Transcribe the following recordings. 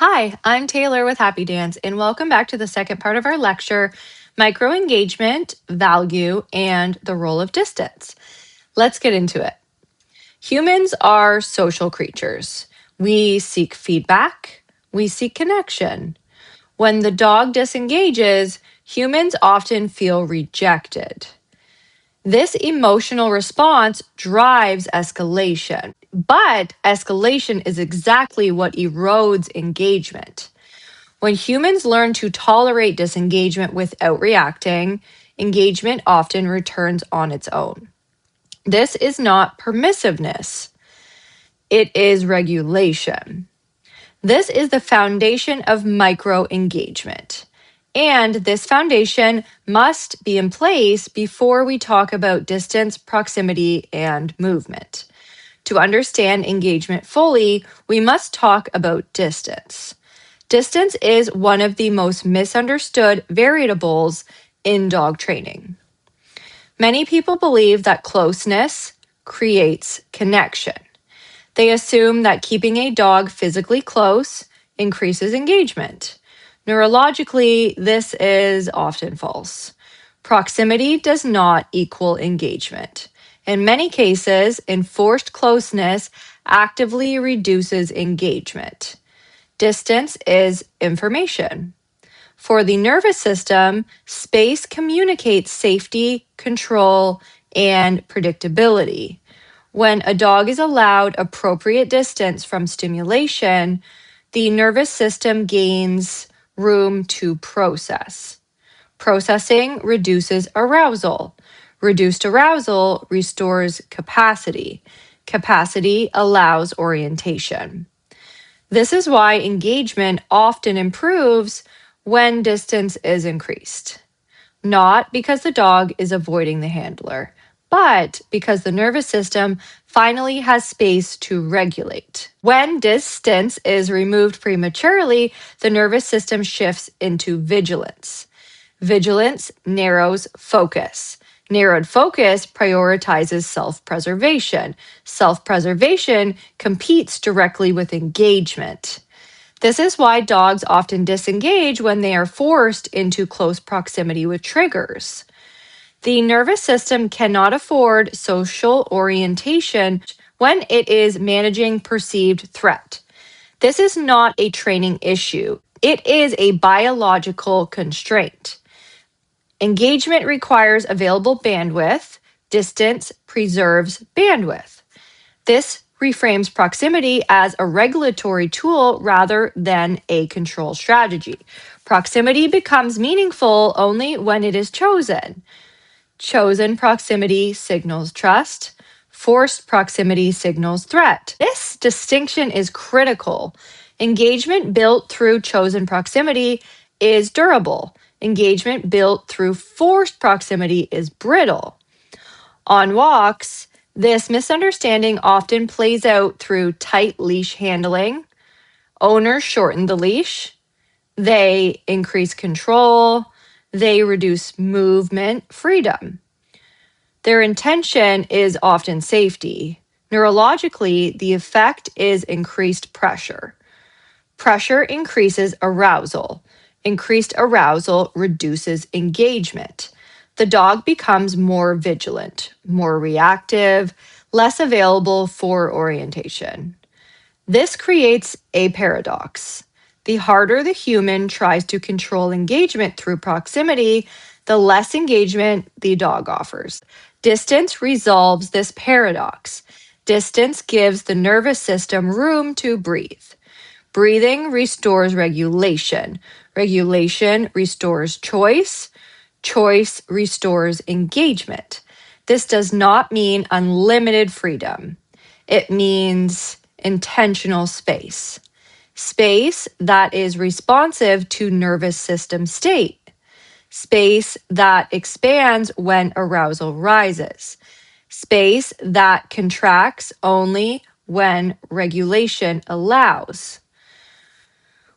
Hi, I'm Taylor with Happy Dance, and welcome back to the second part of our lecture, Micro Engagement, Value, and the Role of Distance. Let's get into it. Humans are social creatures. We seek feedback, we seek connection. When the dog disengages, humans often feel rejected. This emotional response drives escalation, but escalation is exactly what erodes engagement. When humans learn to tolerate disengagement without reacting, engagement often returns on its own. This is not permissiveness, it is regulation. This is the foundation of micro engagement. And this foundation must be in place before we talk about distance, proximity, and movement. To understand engagement fully, we must talk about distance. Distance is one of the most misunderstood variables in dog training. Many people believe that closeness creates connection. They assume that keeping a dog physically close increases engagement. Neurologically, this is often false. Proximity does not equal engagement. In many cases, enforced closeness actively reduces engagement. Distance is information. For the nervous system, space communicates safety, control, and predictability. When a dog is allowed appropriate distance from stimulation, the nervous system gains room to process. Processing reduces arousal. Reduced arousal restores capacity. Capacity allows orientation. This is why engagement often improves when distance is increased. Not because the dog is avoiding the handler, but because the nervous system finally has space to regulate. When distance is removed prematurely, the nervous system shifts into vigilance. Vigilance narrows focus. Narrowed focus prioritizes self-preservation. Self-preservation competes directly with engagement. This is why dogs often disengage when they are forced into close proximity with triggers. The nervous system cannot afford social orientation when it is managing perceived threat. This is not a training issue. It is a biological constraint. Engagement requires available bandwidth. Distance preserves bandwidth. This reframes proximity as a regulatory tool rather than a control strategy. Proximity becomes meaningful only when it is chosen. Chosen proximity signals trust. Forced proximity signals threat. This distinction is critical. Engagement built through chosen proximity is durable. Engagement built through forced proximity is brittle. On walks, this misunderstanding often plays out through tight leash handling. Owners shorten the leash, they increase control, they reduce movement freedom. Their intention is often safety. Neurologically, the effect is increased pressure. Pressure increases arousal. Increased arousal reduces engagement. The dog becomes more vigilant, more reactive, less available for orientation. This creates a paradox. The harder the human tries to control engagement through proximity, the less engagement the dog offers. Distance resolves this paradox. Distance gives the nervous system room to breathe. Breathing restores regulation. Regulation restores choice. Choice restores engagement. This does not mean unlimited freedom. It means intentional space. Space that is responsive to nervous system state. Space that expands when arousal rises. Space that contracts only when regulation allows.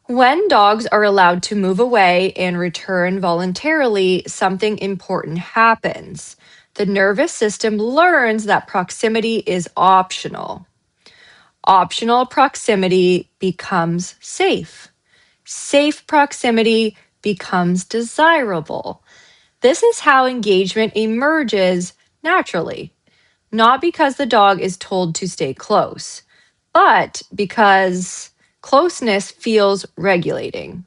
When dogs are allowed to move away and return voluntarily, something important happens. The nervous system learns that proximity is optional. Optional proximity becomes safe. Safe proximity becomes desirable. This is how engagement emerges naturally, not because the dog is told to stay close, but because closeness feels regulating.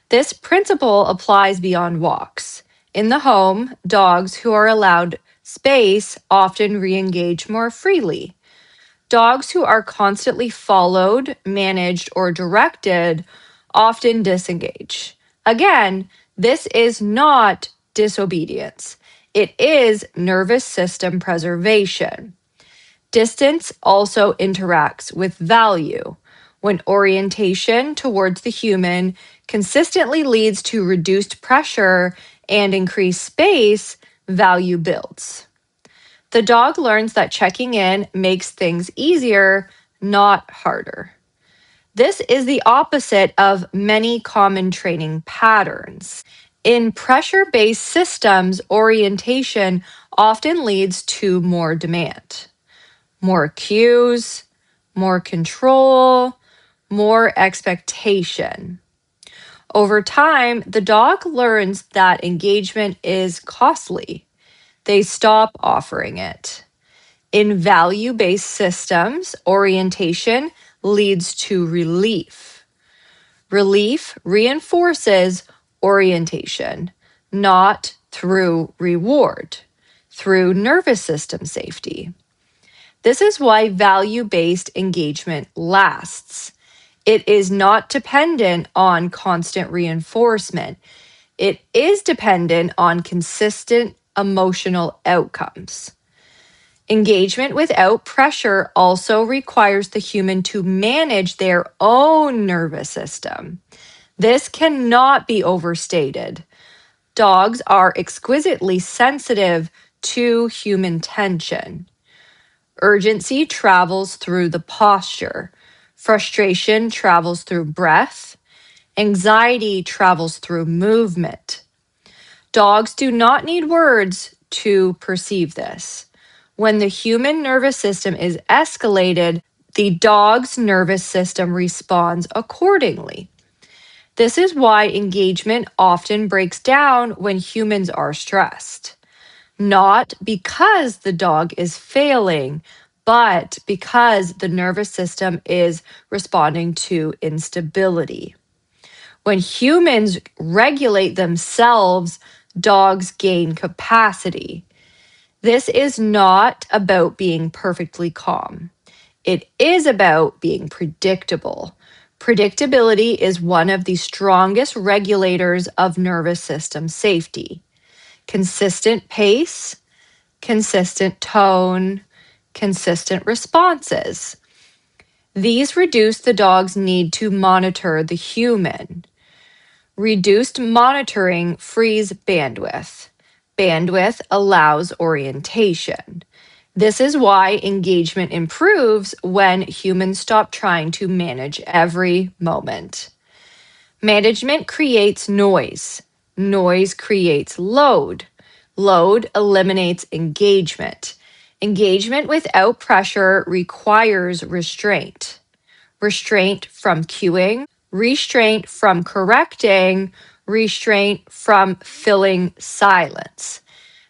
This principle applies beyond walks. In the home, dogs who are allowed space often re engage more freely. Dogs who are constantly followed, managed, or directed often disengage. Again, this is not disobedience, it is nervous system preservation. Distance also interacts with value. When orientation towards the human consistently leads to reduced pressure and increased space, value builds. The dog learns that checking in makes things easier, not harder. This is the opposite of many common training patterns. In pressure based systems, orientation often leads to more demand, more cues, more control, more expectation. Over time, the dog learns that engagement is costly. They stop offering it. In value based systems, orientation leads to relief. Relief reinforces orientation, not through reward, through nervous system safety. This is why value based engagement lasts. It is not dependent on constant reinforcement. It is dependent on consistent emotional outcomes. Engagement without pressure also requires the human to manage their own nervous system. This cannot be overstated. Dogs are exquisitely sensitive to human tension. Urgency travels through the posture. Frustration travels through breath. Anxiety travels through movement. Dogs do not need words to perceive this. When the human nervous system is escalated, the dog's nervous system responds accordingly. This is why engagement often breaks down when humans are stressed. Not because the dog is failing, but because the nervous system is responding to instability. When humans regulate themselves, dogs gain capacity. This is not about being perfectly calm. It is about being predictable. Predictability is one of the strongest regulators of nervous system safety. Consistent pace, consistent tone, consistent responses. These reduce the dog's need to monitor the human. Reduced monitoring frees bandwidth. Bandwidth allows orientation. This is why engagement improves when humans stop trying to manage every moment. Management creates noise. Noise creates load. Load eliminates engagement. Engagement without pressure requires restraint. Restraint from cueing, restraint from correcting, restraint from filling silence.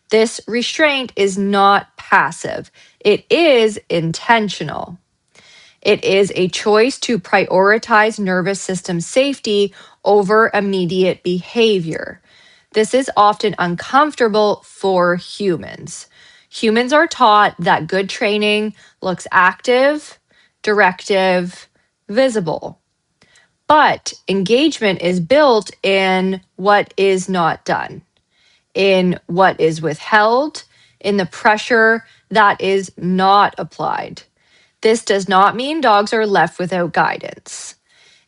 This restraint is not passive, it is intentional. It is a choice to prioritize nervous system safety over immediate behavior. This is often uncomfortable for humans. Humans are taught that good training looks active, directive, visible. But engagement is built in what is not done, in what is withheld, in the pressure that is not applied. This does not mean dogs are left without guidance.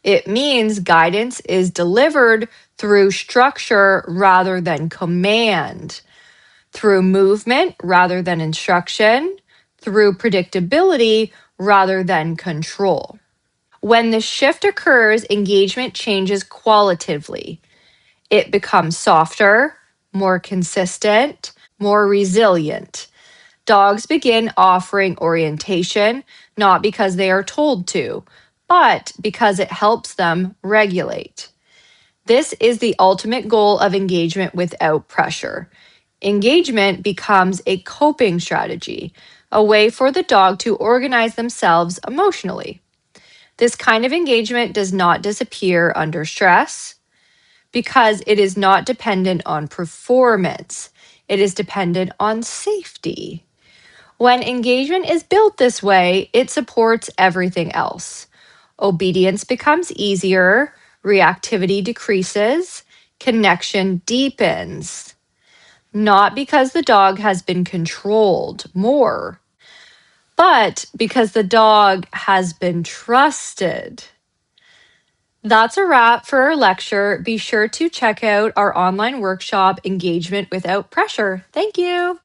It means guidance is delivered through structure rather than command, through movement rather than instruction, through predictability rather than control. When the shift occurs, engagement changes qualitatively. It becomes softer, more consistent, more resilient. Dogs begin offering orientation not because they are told to, but because it helps them regulate. This is the ultimate goal of engagement without pressure. Engagement becomes a coping strategy, a way for the dog to organize themselves emotionally. This kind of engagement does not disappear under stress because it is not dependent on performance. It is dependent on safety. When engagement is built this way, it supports everything else. Obedience becomes easier, reactivity decreases, connection deepens. Not because the dog has been controlled more, but because the dog has been trusted. That's a wrap for our lecture. Be sure to check out our online workshop, Engagement Without Pressure. Thank you.